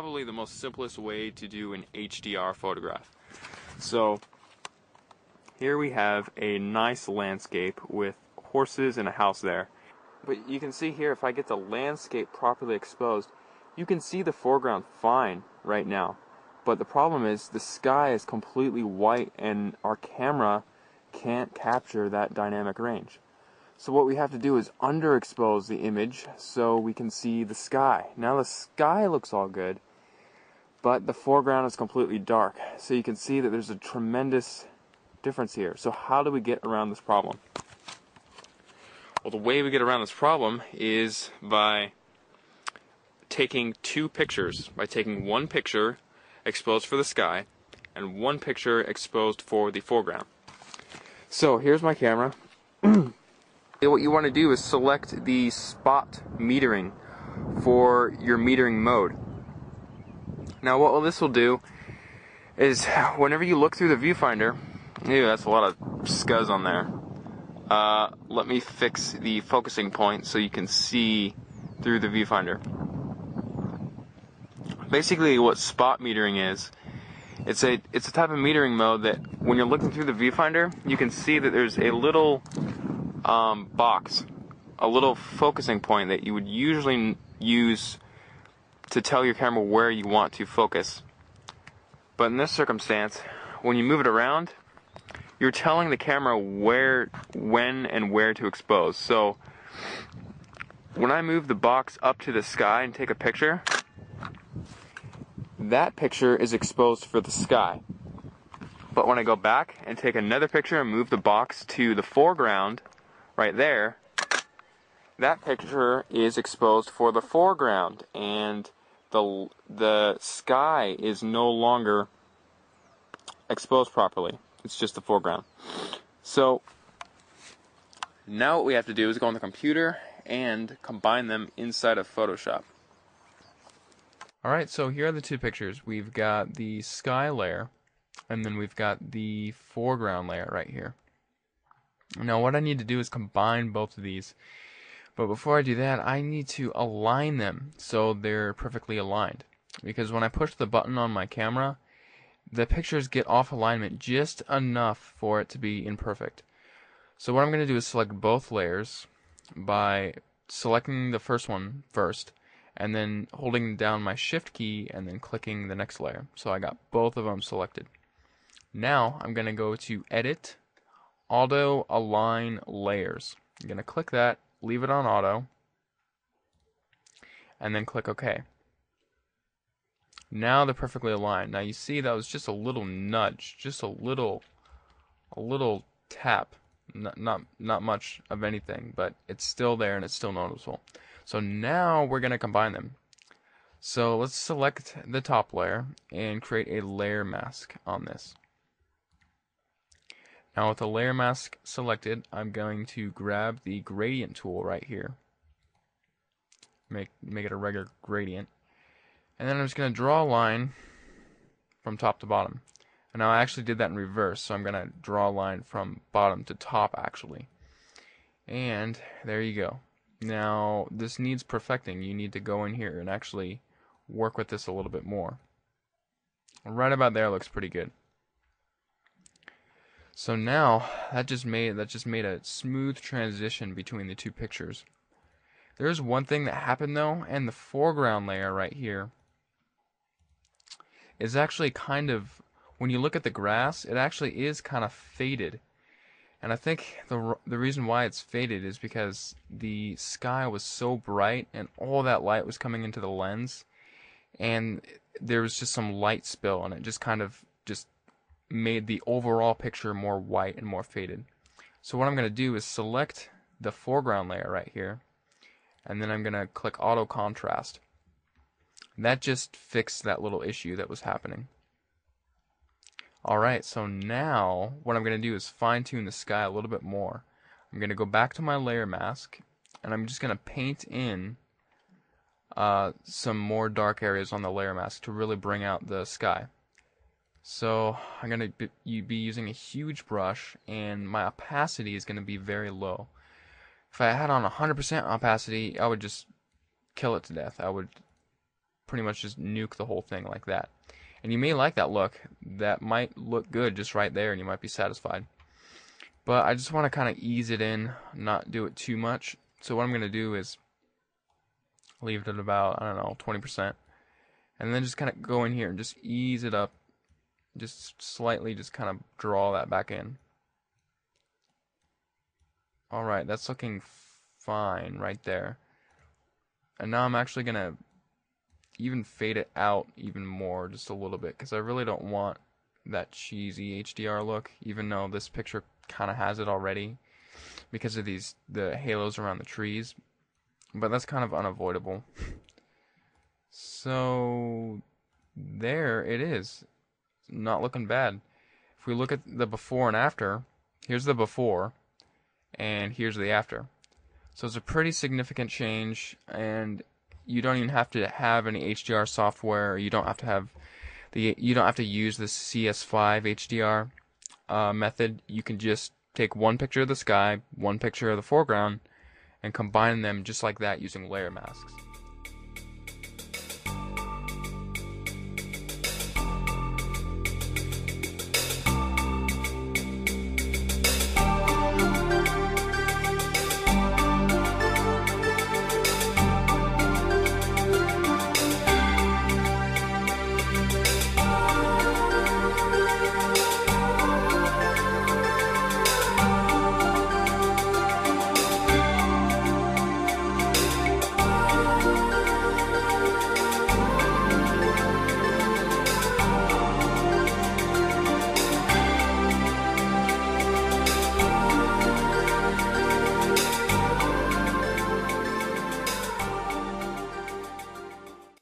probably the most simplest way to do an HDR photograph. So here we have a nice landscape with horses and a house there. But you can see here, if I get the landscape properly exposed, you can see the foreground fine right now. But the problem is the sky is completely white and our camera can't capture that dynamic range. So what we have to do is underexpose the image so we can see the sky. Now the sky looks all good, but the foreground is completely dark. So you can see that there's a tremendous difference here. So how do we get around this problem? Well, the way we get around this problem is by taking two pictures. By taking one picture exposed for the sky and one picture exposed for the foreground. So here's my camera. What you want to do is select the spot metering for your metering mode. Now what this will do is whenever you look through the viewfinder, ew, that's a lot of scuzz on there. Let me fix the focusing point so you can see through the viewfinder. Basically what spot metering is, it's a type of metering mode that when you're looking through the viewfinder, you can see that there's a little box, a little focusing point that you would usually use to tell your camera where you want to focus. But in this circumstance, when you move it around, you're telling the camera where, when, and where to expose. So when I move the box up to the sky and take a picture, that picture is exposed for the sky. But when I go back and take another picture and move the box to the foreground, right there, that picture is exposed for the foreground, and the sky is no longer exposed properly. It's just the foreground. So now what we have to do is go on the computer and combine them inside of Photoshop. Alright, so here are the two pictures. We've got the sky layer, and then we've got the foreground layer right here. Now what I need to do is combine both of these. But before I do that, I need to align them so they're perfectly aligned. Because when I push the button on my camera, the pictures get off alignment just enough for it to be imperfect. So what I'm going to do is select both layers by selecting the first one first, and then holding down my shift key and then clicking the next layer. So I got both of them selected. Now I'm going to go to Edit, Auto Align Layers. I'm going to click that, leave it on auto, and then click OK. Now they're perfectly aligned. Now you see that was just a little nudge, just a little tap, not much of anything, but it's still there and it's still noticeable. So now we're going to combine them. So let's select the top layer and create a layer mask on this. Now with the layer mask selected, I'm going to grab the gradient tool right here. Make it a regular gradient. And then I'm just going to draw a line from top to bottom. And now I actually did that in reverse, so I'm going to draw a line from bottom to top actually. And there you go. Now this needs perfecting. You need to go in here and actually work with this a little bit more. Right about there looks pretty good. So now that just made a smooth transition between the two pictures. There's one thing that happened though, and the foreground layer right here is actually kind of, when you look at the grass, it actually is kind of faded. And I think the reason why it's faded is because the sky was so bright and all that light was coming into the lens, and there was just some light spill, and it just kind of just made the overall picture more white and more faded. So what I'm going to do is select the foreground layer right here, and then I'm going to click Auto Contrast. That just fixed that little issue that was happening. Alright, so now what I'm going to do is fine tune the sky a little bit more. I'm going to go back to my layer mask, and I'm just going to paint in some more dark areas on the layer mask to really bring out the sky. So I'm going to be using a huge brush, and my opacity is going to be very low. If I had on 100% opacity, I would just kill it to death. I would pretty much just nuke the whole thing like that. And you may like that look. That might look good just right there, and you might be satisfied. But I just want to kind of ease it in, not do it too much. So what I'm going to do is leave it at about, I don't know, 20%. And then just kind of go in here and just ease it up. Just slightly just kind of draw that back in. Alright, that's looking fine right there. And now I'm actually going to even fade it out even more, just a little bit, because I really don't want that cheesy HDR look, even though this picture kind of has it already because of the halos around the trees. But that's kind of unavoidable. So there it is. Not looking bad. If we look at the before and after, here's the before and here's the after. So it's a pretty significant change, and you don't even have to have any HDR software. You don't have to use the CS5 HDR method. You can just take one picture of the sky, one picture of the foreground, and combine them just like that using layer masks.